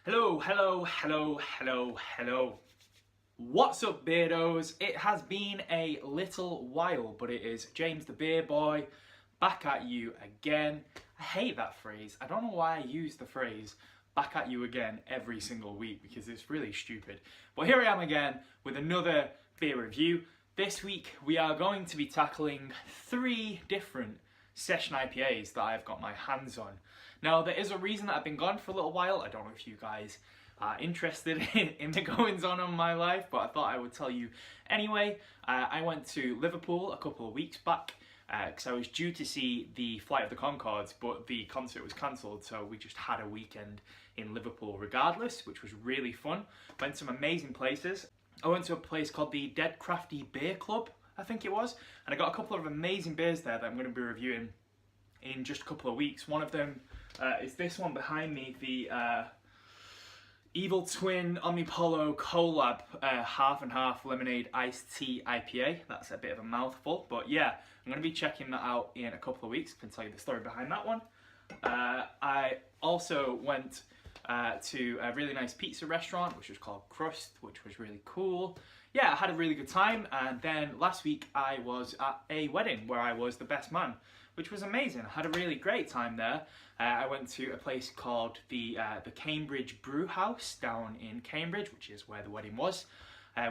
Hello, hello, hello, hello, hello. What's up, beardos? It has been a little while, but it is James the Beer Boy back at you again. I hate that phrase. I don't know why I use the phrase back at you again every single week because it's really stupid. But here I am again with another beer review. This week we are going to be tackling 3 different session IPAs that I've got my hands on. Now, there is a reason that I've been gone for a little while. I don't know if you guys are interested in the goings on my life, but I thought I would tell you anyway. I went to Liverpool a couple of weeks back because I was due to see the Flight of the Conchords, but the concert was cancelled, so we just had a weekend in Liverpool regardless, which was really fun. Went to some amazing places. I went to a place called the Dead Crafty Beer Club, I think it was, and I got a couple of amazing beers there that I'm going to be reviewing in just a couple of weeks. One of them is this one behind me, the Evil Twin Omnipollo Collab Half and Half Lemonade Iced Tea IPA. That's a bit of a mouthful, but yeah, I'm going to be checking that out in a couple of weeks. I can tell you the story behind that one. I also went to a really nice pizza restaurant, which was called Crust, which was really cool. Yeah, I had a really good time, and then last week I was at a wedding where I was the best man, which was amazing. I had a really great time there. I went to a place called the Cambridge Brew House down in Cambridge, which is where the wedding was,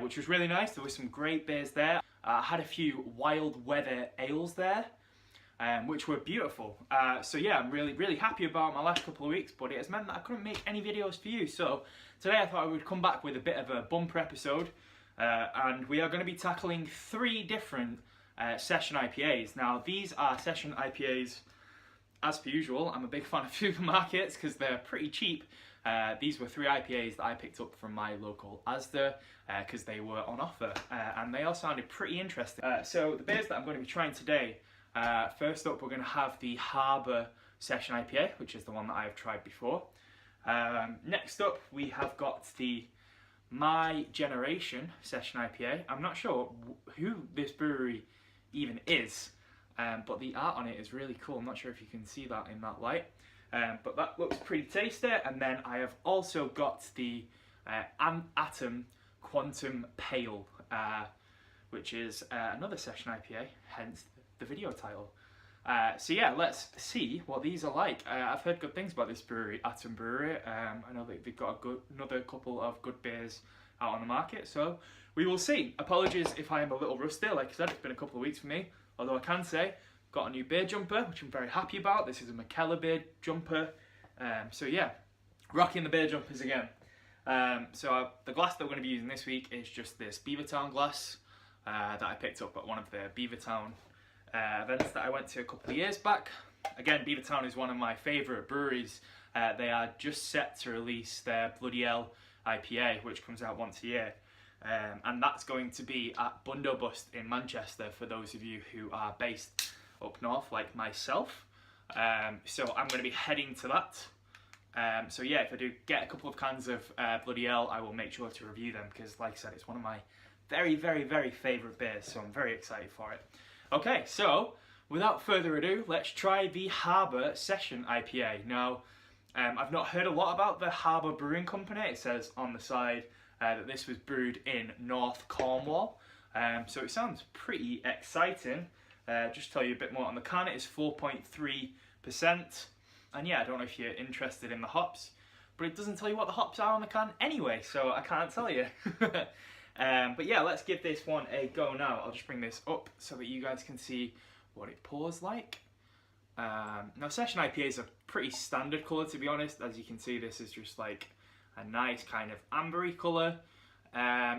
which was really nice. There were some great beers there. I had a few wild weather ales there, which were beautiful. So yeah, I'm really happy about my last couple of weeks, but it has meant that I couldn't make any videos for you. So today I thought I would come back with a bit of a bumper episode, and we are going to be tackling 3 different session IPAs. Now, these are session IPAs, as per usual. I'm a big fan of supermarkets because they're pretty cheap. These were 3 IPAs that I picked up from my local Asda because they were on offer, and they all sounded pretty interesting. So the beers that I'm going to be trying today, first up we're going to have the Harbour Session IPA, which is the one that I have tried before. Next up we have got the My Generation Session IPA. I'm not sure who this brewery even is, but the art on it is really cool. I'm not sure if you can see that in that light, but that looks pretty tasty. And then I have also got the Atom Quantum Pale, which is another session IPA, hence the video title. So yeah, let's see what these are like. I've heard good things about this brewery, Atom Brewery. I know that they've got another couple of good beers out on the market, so we will see. Apologies if I am a little rusty. Like I said, it's been a couple of weeks for me, although I can say got a new beer jumper, which I'm very happy about. This is a McKellar beer jumper. So yeah, rocking the beer jumpers again. So the glass that we're going to be using this week is just this Beavertown glass that I picked up at one of the Beavertown events that I went to a couple of years back. Again, Beavertown is one of my favourite breweries. They are just set to release their Bloody Hell IPA, which comes out once a year. And that's going to be at Bundobust in Manchester for those of you who are based up north like myself. So I'm going to be heading to that. So yeah, if I do get a couple of cans of Bloody Hell, I will make sure to review them because, like I said, it's one of my very favourite beers, so I'm very excited for it. Okay, so without further ado, let's try the Harbour Session IPA. Now, I've not heard a lot about the Harbour Brewing Company. It says on the side that this was brewed in North Cornwall. So it sounds pretty exciting. Just to tell you a bit more on the can, it is 4.3%. And yeah, I don't know if you're interested in the hops, but it doesn't tell you what the hops are on the can anyway, so I can't tell you. But yeah, let's give this one a go now. I'll just bring this up so that you guys can see what it pours like. Now, session IPAs are pretty standard colour, to be honest. As you can see, this is just like a nice kind of ambery colour.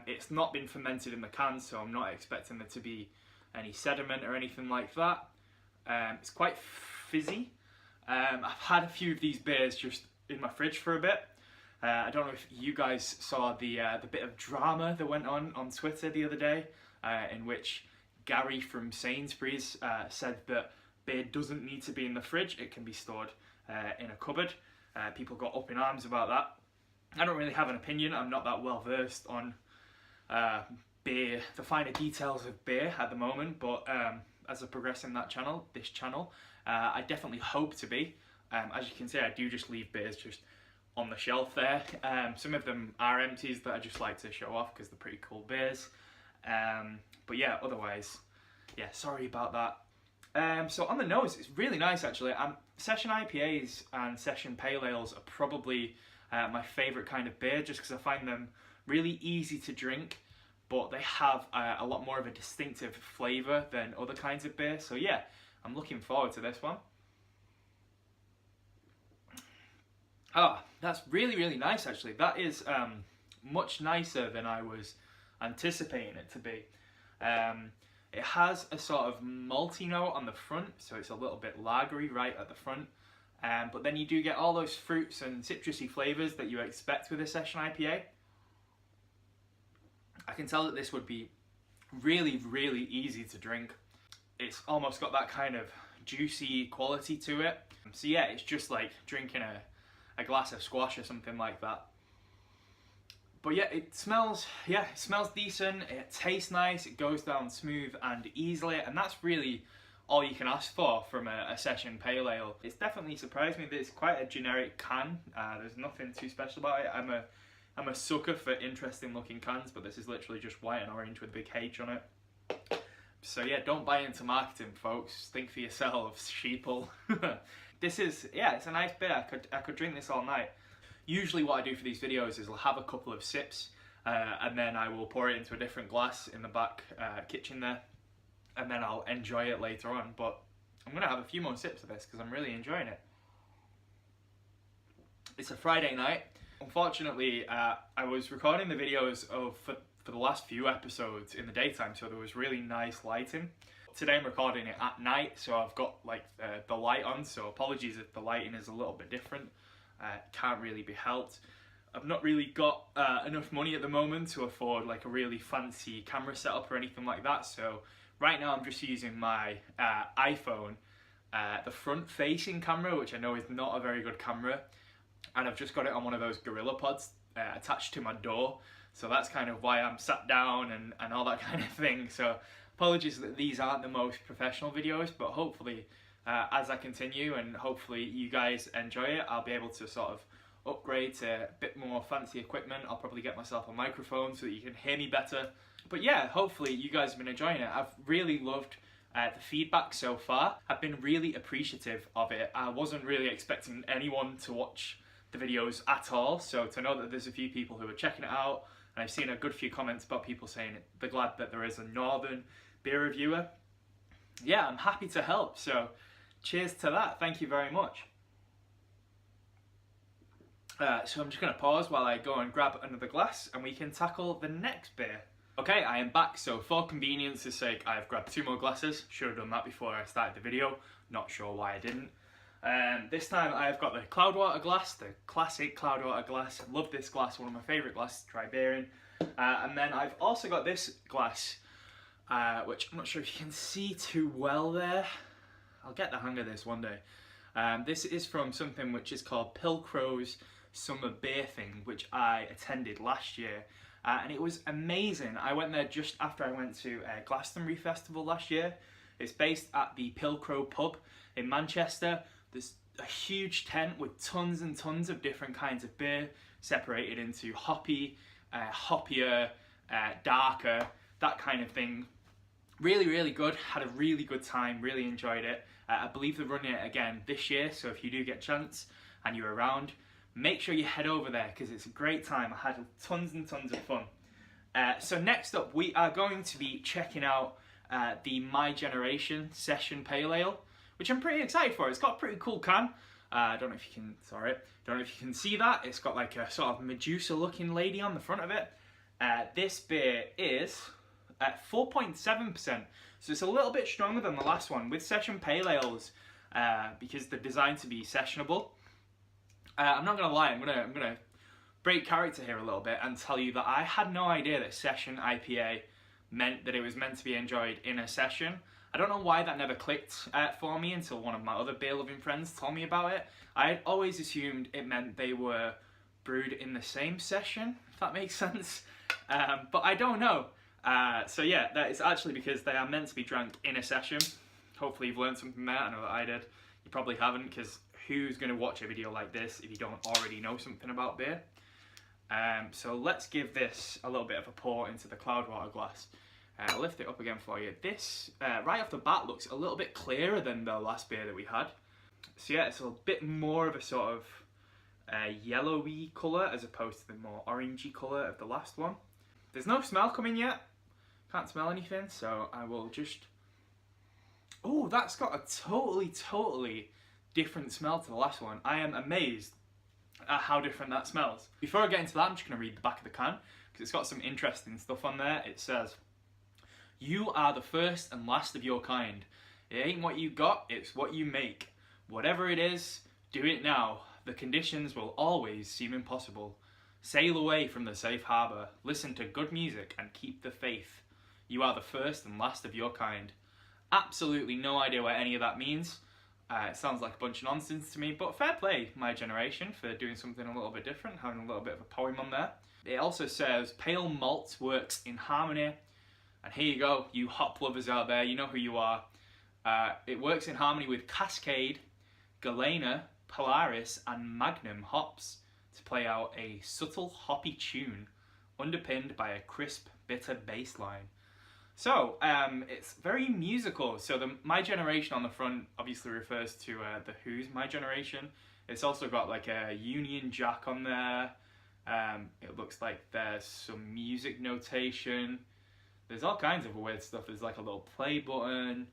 It's not been fermented in the can, so I'm not expecting there to be any sediment or anything like that. It's quite fizzy. I've had a few of these beers just in my fridge for a bit. I don't know if you guys saw the bit of drama that went on Twitter the other day, in which Gary from Sainsbury's said that beer doesn't need to be in the fridge, it can be stored in a cupboard. People got up in arms about that. I don't really have an opinion. I'm not that well versed on beer, the finer details of beer at the moment, but as I progress in this channel, I definitely hope to be. As you can see, I do just leave beers just on the shelf there. Some of them are empties that I just like to show off because they're pretty cool beers. But yeah, otherwise, yeah, sorry about that. So on the nose, it's really nice actually. Session IPAs and session pale ales are probably my favourite kind of beer, just because I find them really easy to drink, but they have a lot more of a distinctive flavour than other kinds of beer. So yeah, I'm looking forward to this one. Ah, that's really, really nice actually. That is much nicer than I was anticipating it to be. It has a sort of malty note on the front, so it's a little bit lagery right at the front. But then you do get all those fruits and citrusy flavours that you expect with a session IPA. I can tell that this would be really, really easy to drink. It's almost got that kind of juicy quality to it. So yeah, it's just like drinking a glass of squash or something like that. But yeah, it smells decent, it tastes nice, it goes down smooth and easily, and that's really all you can ask for from a session pale ale. It's definitely surprised me that it's quite a generic can. There's nothing too special about it. I'm a sucker for interesting looking cans, but this is literally just white and orange with a big H on it. So yeah, don't buy into marketing, folks. Think for yourselves, sheeple. This is, yeah, it's a nice beer. I could drink this all night. Usually what I do for these videos is I'll have a couple of sips and then I will pour it into a different glass in the back kitchen there, and then I'll enjoy it later on. But I'm gonna have a few more sips of this because I'm really enjoying it. It's a Friday night. Unfortunately, I was recording the videos for the last few episodes in the daytime, so there was really nice lighting. Today I'm recording it at night, so I've got like the light on, so apologies if the lighting is a little bit different. Can't really be helped. I've not really got enough money at the moment to afford like a really fancy camera setup or anything like that, so right now I'm just using my iPhone, the front facing camera, which I know is not a very good camera, and I've just got it on one of those Gorilla Pods attached to my door, so that's kind of why I'm sat down and all that kind of thing. So apologies that these aren't the most professional videos, but hopefully as I continue and hopefully you guys enjoy it, I'll be able to sort of upgrade to a bit more fancy equipment. I'll probably get myself a microphone so that you can hear me better. But yeah, hopefully you guys have been enjoying it. I've really loved the feedback so far. I've been really appreciative of it. I wasn't really expecting anyone to watch the videos at all, so to know that there's a few people who are checking it out, and I've seen a good few comments about people saying they're glad that there is a northern beer reviewer. Yeah, I'm happy to help, so cheers to that. Thank you very much. So I'm just going to pause while I go and grab another glass and we can tackle the next beer. Okay, I am back, so for convenience's sake I've grabbed 2 more glasses. Should have done that before I started the video, not sure why I didn't. This time I've got the Cloudwater glass, the classic Cloudwater glass. I love this glass, one of my favourite glasses to try beer in. And then I've also got this glass, which I'm not sure if you can see too well there. I'll get the hang of this one day. This is from something which is called Pilcrow's Summer Beer Thing, which I attended last year. And it was amazing. I went there just after I went to Glastonbury Festival last year. It's based at the Pilcrow pub in Manchester. There's a huge tent with tons and tons of different kinds of beer, separated into hoppy, hoppier, darker, that kind of thing. Really, really good. Had a really good time, really enjoyed it. I believe they're running it again this year, so if you do get a chance and you're around, make sure you head over there because it's a great time. I had tons and tons of fun. So next up, we are going to be checking out the My Generation Session Pale Ale, which I'm pretty excited for. It's got a pretty cool can. I don't know if you can, don't know if you can see that. It's got like a sort of Medusa looking lady on the front of it. This beer is at 4.7%, so it's a little bit stronger than the last one. With session pale ales, because they're designed to be sessionable, I'm not gonna lie, I'm gonna break character here a little bit and tell you that I had no idea that session IPA meant that it was meant to be enjoyed in a session. I don't know why that never clicked for me until one of my other beer loving friends told me about it. I had always assumed it meant they were brewed in the same session, if that makes sense. But I don't know. So yeah, that is actually because they are meant to be drank in a session. Hopefully you've learned something there. I know that I did. You probably haven't, because who's going to watch a video like this if you don't already know something about beer? So let's give this a little bit of a pour into the Cloudwater glass. I'll lift it up again for you. This, right off the bat, looks a little bit clearer than the last beer that we had. So yeah, it's a bit more of a sort of yellowy colour as opposed to the more orangey colour of the last one. There's no smell coming yet. Can't smell anything, so I will just... Oh, that's got a totally different smell to the last one. I am amazed at how different that smells. Before I get into that, I'm just going to read the back of the can, because it's got some interesting stuff on there. It says, "You are the first and last of your kind. It ain't what you got, it's what you make. Whatever it is, do it now. The conditions will always seem impossible. Sail away from the safe harbour, listen to good music and keep the faith. You are the first and last of your kind." Absolutely no idea what any of that means. It sounds like a bunch of nonsense to me, but fair play, my generation, for doing something a little bit different, having a little bit of a poem on there. It also says, "Pale malt works in harmony." And here you go, you hop lovers out there, you know who you are. It works in harmony with Cascade, Galena, Polaris and Magnum hops to play out a subtle hoppy tune underpinned by a crisp, bitter bass line. So, it's very musical. So My Generation on the front obviously refers to the Who's My Generation. It's also got like a Union Jack on there. It looks like there's some music notation. There's all kinds of weird stuff. There's like a little play button.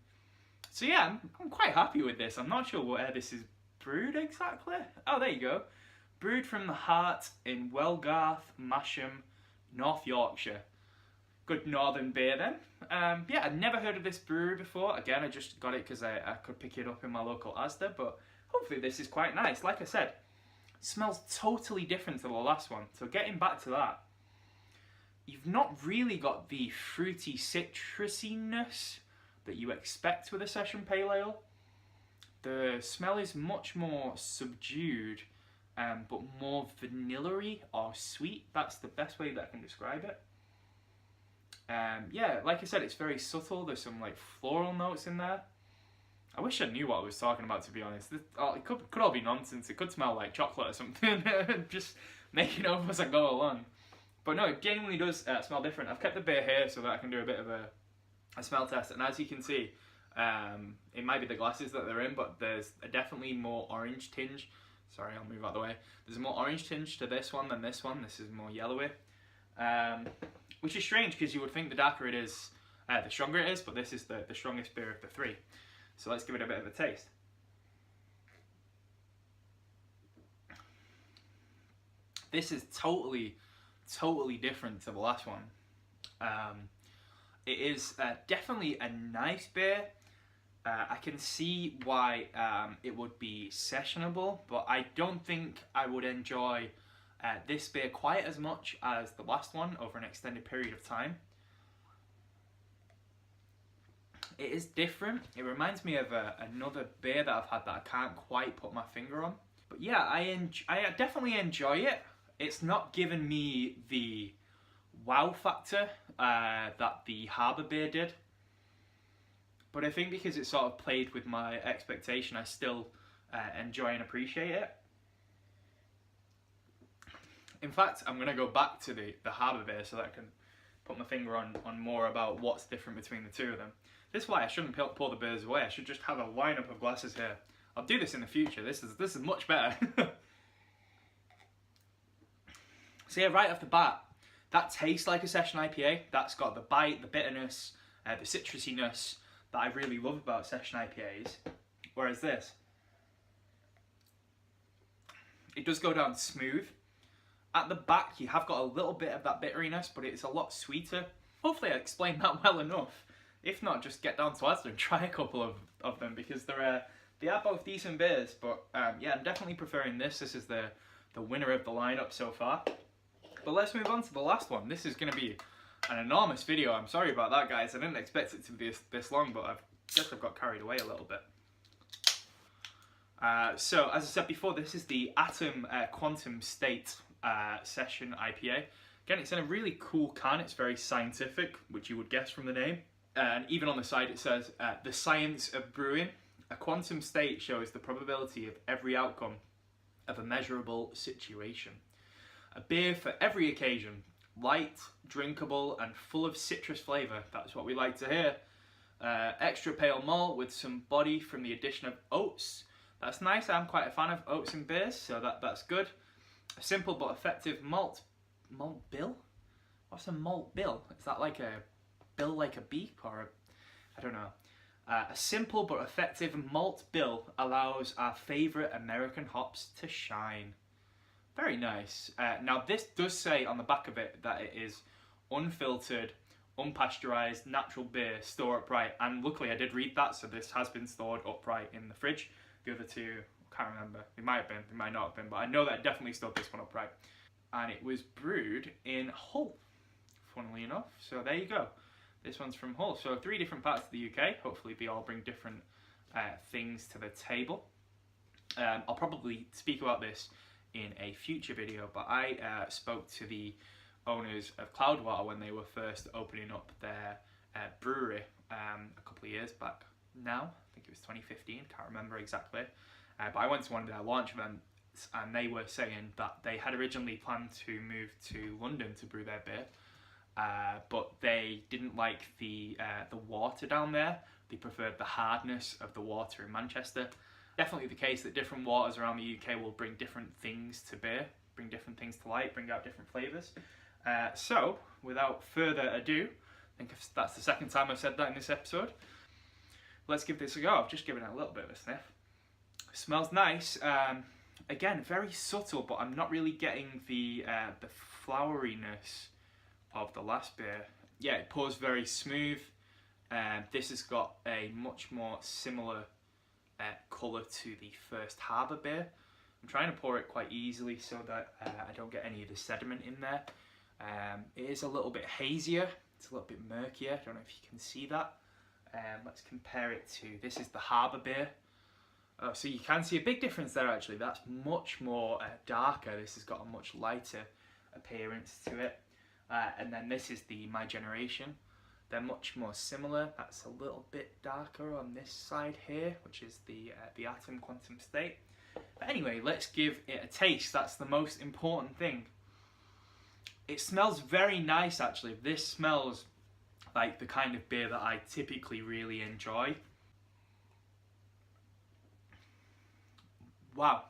So yeah, I'm quite happy with this. I'm not sure where this is brewed exactly. Oh, there you go. Brewed from the Heart in Wellgarth, Masham, North Yorkshire. Good northern beer then. Yeah, I'd never heard of this brewery before. Again, I just got it because I could pick it up in my local Asda, but hopefully this is quite nice. Like I said, it smells totally different to the last one. So getting back to that, you've not really got the fruity citrusiness that you expect with a session pale ale. The smell is much more subdued, but more vanilla-y or sweet. That's the best way that I can describe it. Yeah, like I said, it's very subtle. There's some like floral notes in there. I wish I knew what I was talking about, to be honest. It could all be nonsense. It could smell like chocolate or something. Just making it up as I go along. But no, it genuinely does smell different. I've kept the beer here so that I can do a bit of a smell test. And as you can see, it might be the glasses that they're in, but there's a definitely more orange tinge. Sorry, I'll move out of the way. There's a more orange tinge to this one than this one. This is more yellowy. Which is strange because you would think the darker it is, the stronger it is, but this is the strongest beer of the three. So let's give it a bit of a taste. This is totally different to the last one. It is definitely a nice beer. I can see why it would be sessionable, but I don't think I would enjoy this beer quite as much as the last one over an extended period of time. It is different. It reminds me of another beer that I've had that I can't quite put my finger on. But yeah, I definitely enjoy it. It's not given me the wow factor that the Harbour beer did. But I think because it sort of played with my expectation, I still enjoy and appreciate it. In fact, I'm going to go back to the Harbour beer so that I can put my finger on more about what's different between the two of them. This is why I shouldn't pour the beers away. I should just have a lineup of glasses here. I'll do this in the future. This is much better. So yeah, right off the bat, that tastes like a session IPA. That's got the bite, the bitterness, the citrusiness that I really love about session IPAs. Whereas this, it does go down smooth. At the back, you have got a little bit of that bitteriness, but it's a lot sweeter. Hopefully I explained that well enough. If not, just get down to Asda and try a couple of them, because they are both decent beers. But yeah, I'm definitely preferring this. This is the winner of the lineup so far. But let's move on to the last one. This is going to be an enormous video. I'm sorry about that, guys. I didn't expect it to be this long, but I guess I've got carried away a little bit. So, as I said before, this is the Atom Quantum State Session IPA. Again, it's in a really cool can. It's very scientific, which you would guess from the name. And even on the side it says, the science of brewing. A quantum state shows the probability of every outcome of a measurable situation. A beer for every occasion, light, drinkable, and full of citrus flavour. That's what we like to hear. Extra pale malt with some body from the addition of oats. That's nice. I'm quite a fan of oats in beers, so that's good. A simple but effective malt bill? What's a malt bill? Is that like a bill like a beep or I don't know. A simple but effective malt bill allows our favourite American hops to shine. Very nice. Now this does say on the back of it that it is unfiltered, unpasteurised, natural beer, store upright, and luckily I did read that, so this has been stored upright in the fridge. The other two, I can't remember, they might have been, they might not have been, but I know that I definitely stored this one upright. And it was brewed in Hull, funnily enough, so there you go. This one's from Hull, so 3 different parts of the UK. Hopefully they all bring different things to the table. I'll probably speak about this in a future video, but I spoke to the owners of Cloudwater when they were first opening up their brewery a couple of years back now. I think it was 2015, can't remember exactly. But I went to one of their launch events and they were saying that they had originally planned to move to London to brew their beer. But they didn't like the water down there. They preferred the hardness of the water in Manchester. Definitely the case that different waters around the UK will bring different things to beer, bring different things to light, bring out different flavours. So, without further ado, I think that's the second time I've said that in this episode. Let's give this a go. I've just given it a little bit of a sniff. It smells nice. Again, very subtle, but I'm not really getting the floweriness of the last beer. Yeah, it pours very smooth. This has got a much more similar colour to the first Harbour beer. I'm trying to pour it quite easily so that I don't get any of the sediment in there. It is a little bit hazier, it's a little bit murkier, I don't know if you can see that. Let's compare it to, this is the Harbour beer. So you can see a big difference there actually, that's much more darker, this has got a much lighter appearance to it. And then this is the My Generation. They're much more similar. That's a little bit darker on this side here, which is the Atom Quantum State. But anyway, let's give it a taste. That's the most important thing. It smells very nice actually. This smells like the kind of beer that I typically really enjoy. Wow.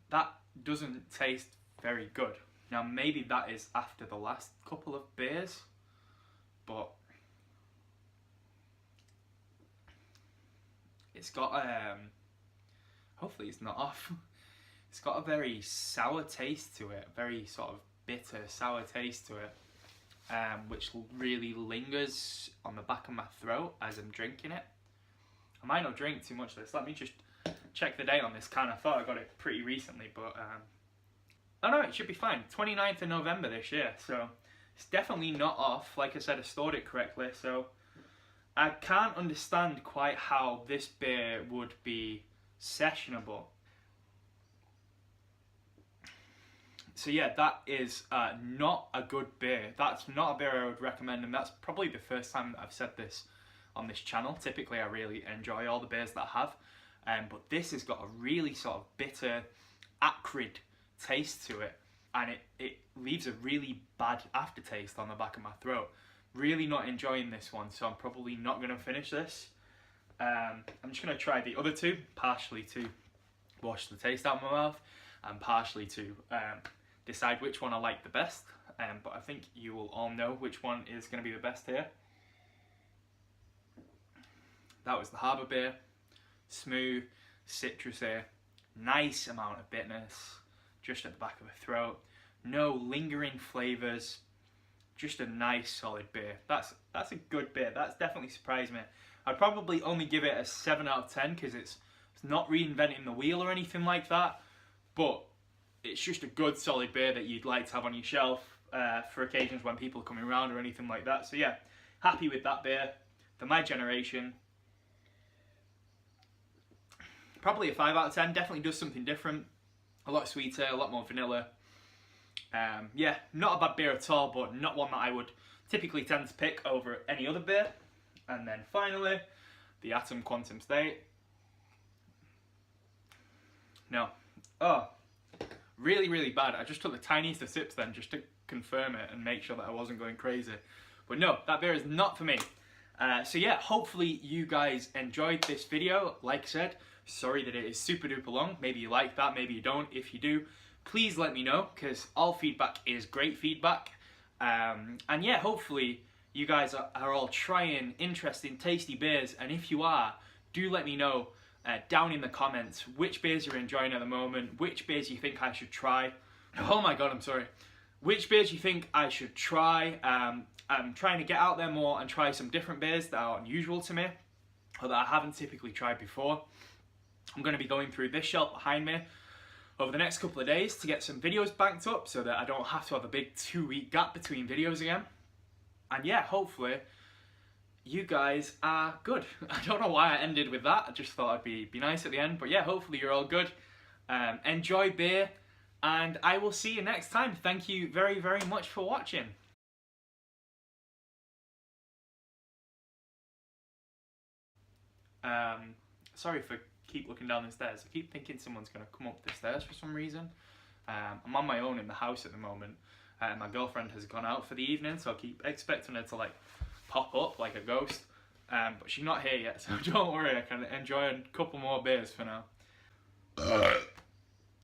That doesn't taste very good. Now maybe that is after the last couple of beers, but it's got hopefully it's not off. It's got a very sour taste to it, very sort of bitter sour taste to it, which really lingers on the back of my throat as I'm drinking it. I might not drink too much of this. Let me just check the date on this can. I thought I got it pretty recently, but oh no, it should be fine. 29th of November this year, so it's definitely not off. Like I said, I stored it correctly, so I can't understand quite how this beer would be sessionable. So yeah, that is not a good beer. That's not a beer I would recommend, and that's probably the first time that I've said this on this channel. Typically I really enjoy all the beers that I have, but this has got a really sort of bitter, acrid taste to it, and it leaves a really bad aftertaste on the back of my throat. Really not enjoying this one, so I'm probably not going to finish this. I'm just going to try the other two, partially to wash the taste out of my mouth and partially to decide which one I like the best, but I think you will all know which one is going to be the best here. That was the Harbour beer. Smooth, citrusy, nice amount of bitterness just at the back of the throat, no lingering flavours, just a nice solid beer. That's a good beer. That's definitely surprised me. I'd probably only give it a 7 out of 10 because it's not reinventing the wheel or anything like that, but it's just a good solid beer that you'd like to have on your shelf for occasions when people are coming around or anything like that. So yeah, happy with that beer. For My Generation, probably a 5 out of 10. Definitely does something different. A lot sweeter, a lot more vanilla. Yeah, not a bad beer at all, but not one that I would typically tend to pick over any other beer. And then finally, the atom quantum state. No. Oh, really, really bad. I just took the tiniest of sips then just to confirm it and make sure that I wasn't going crazy. But no, that beer is not for me. So yeah, hopefully you guys enjoyed this video. Like I said, sorry that it is super duper long. Maybe you like that, maybe you don't. If you do, please let me know, because all feedback is great feedback. And yeah, hopefully you guys are all trying interesting, tasty beers. And if you are, do let me know down in the comments which beers you're enjoying at the moment, which beers you think I should try. Oh my god, I'm sorry. Which beers you think I should try. I'm trying to get out there more and try some different beers that are unusual to me, or that I haven't typically tried before. I'm going to be going through this shelf behind me over the next couple of days to get some videos banked up so that I don't have to have a big 2-week gap between videos again. And yeah, hopefully you guys are good. I don't know why I ended with that. I just thought I'd be nice at the end. But yeah, hopefully you're all good. Enjoy beer, and I will see you next time. Thank you very, very much for watching. Sorry for keep looking down the stairs. I keep thinking someone's going to come up the stairs for some reason. I'm on my own in the house at the moment. My girlfriend has gone out for the evening, so I keep expecting her to like pop up like a ghost. But she's not here yet, so don't worry, I can enjoy a couple more beers for now.